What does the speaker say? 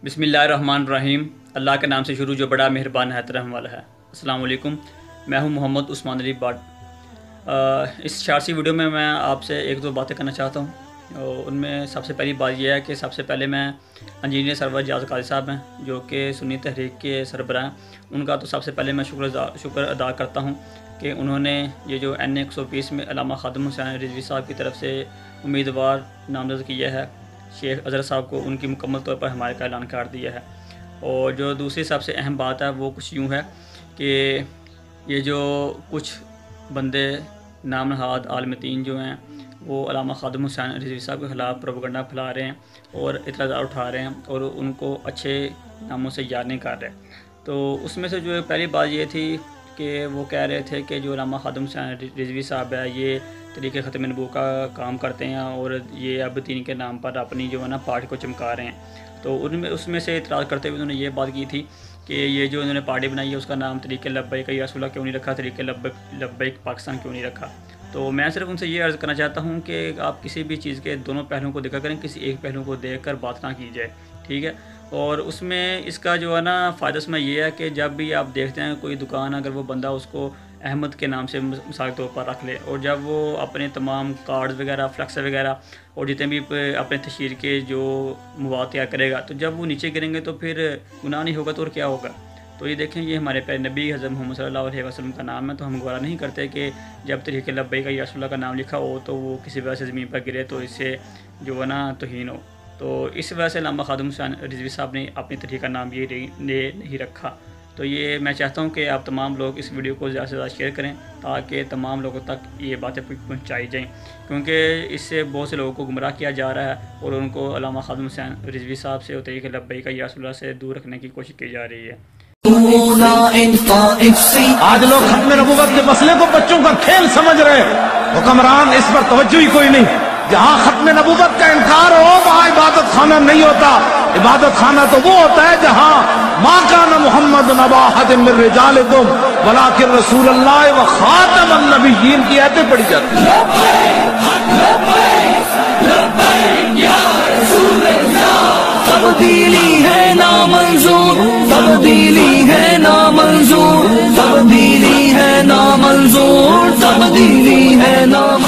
बिस्मिल्लाहिर्रहमानिर्रहीम। अल्लाह के नाम से शुरू जो बड़ा मेहरबान है रहम वाला है। अस्सलाम वालेकुम, मैं हूं मोहम्मद उस्मान अली बाट। इस शॉर्ट सी वीडियो में मैं आपसे एक दो बातें करना चाहता हूं। उनमें सबसे पहली बात यह है कि सबसे पहले मैं इंजीनियर सरवर जाज़ क़ादी साहब हैं जो कि सुन्नी तहरीक के सरबराह हैं। उनका तो सबसे पहले मैं शुक्र अदा करता हूं कि उन्होंने ये जो NA 120 में अल्लामा ख़ादिम हुसैन रिज़वी साहब की तरफ से उम्मीदवार नामज़द किया है शेख अज़हर साहब को, उनकी मुकम्मल तौर पर हमारे का ऐलान कर दिया है। और जो दूसरी सबसे अहम बात है वो कुछ यूँ है कि ये जो कुछ बंदे नाम नहाद आलमतीन जो हैं वो अल्लामा ख़ादिम हुसैन रिज़वी साहब के ख़िलाफ़ प्रोपेगेंडा फैला रहे हैं और इतराज़ात उठा रहे हैं और उनको अच्छे नामों से याद नहीं कर रहे। तो उसमें से जो पहली बात ये थी कि वो कह रहे थे कि जो अल्लामा ख़ादिम हुसैन रिज़वी साहब है ये तरीक़े ख़त्म नबूवत का काम करते हैं और ये अब दीन के नाम पर अपनी जो है ना पार्टी को चमका रहे हैं। तो उसमें से इतराज़ करते हुए उन्होंने ये बात की थी कि ये जो इन्होंने पार्टी बनाई है उसका नाम तरीक़े लब्बैक या रसूलुल्लाह क्यों नहीं रखा, तरीक़े लब्बैक पाकिस्तान क्यों नहीं रखा। तो मैं सिर्फ उनसे ये अर्ज़ करना चाहता हूँ कि आप किसी भी चीज़ के दोनों पहलुओं को देखा करें, किसी एक पहलू को देख कर बात ना की जाए, ठीक है। और उसमें इसका जो है ना फ़ायदा इसमें यह है कि जब भी आप देखते हैं कोई दुकान, अगर वो बंदा उसको अहमद के नाम से मिसाल के तौर पर रख ले और जब वो अपने तमाम कार्ड्स वगैरह, फ्लेक्स वगैरह और जितने भी अपने तशहीर के जो मवाद तैयार करेगा, तो जब वो नीचे गिरेंगे तो फिर गुनाह नहीं होगा तो और क्या होगा। तो ये देखें, ये हमारे प्यारे नबी हज़रत मोहम्मद सल्लल्लाहु अलैहि वसल्लम का नाम है, तो हम गवारा नहीं करते कि जब तरीक़े लब्बैक या रसूलुल्लाह का नाम लिखा हो तो वो किसी वजह से ज़मीन पर गिरे तो इससे जो है ना तौहीन हो। तो इस वजह से अल्लामा ख़ादिम हुसैन रिज़वी साहब ने अपनी तरीक़े का नाम ये नहीं रखा। तो ये मैं चाहता हूँ कि आप तमाम लोग इस वीडियो को ज़्यादा से ज़्यादा शेयर करें ताकि तमाम लोगों तक ये बातें पहुँचाई जाएँ, क्योंकि इससे बहुत से लोगों को गुमराह किया जा रहा है और उनको अल्लामा ख़ादिम हुसैन रिज़वी साहब से और तरीक़े लब्बैक या रसूलुल्लाह से दूर रखने की कोशिश की जा रही है। आज लोग खत्म नबूवत के मसले को बच्चों का खेल समझ रहे हैं। हुक्मरान इस पर तवज्जो ही कोई नहीं। जहाँ खत्म नबूवत का इनकार हो वहाँ इबादत खाना नहीं होता। इबादत खाना तो वो होता है जहाँ मा काना मुहम्मद नबा अहदिम मिन रिजालिकुम वलाकिन रसूलुल्लाह व खातमुन नबिय्यीन की आयतें पढ़ी जाती हैं। तब्दीली है नामंजूर, तब्दीली है नामंजूर, तब्दीली है नामंजूर, तब्दीली है नाम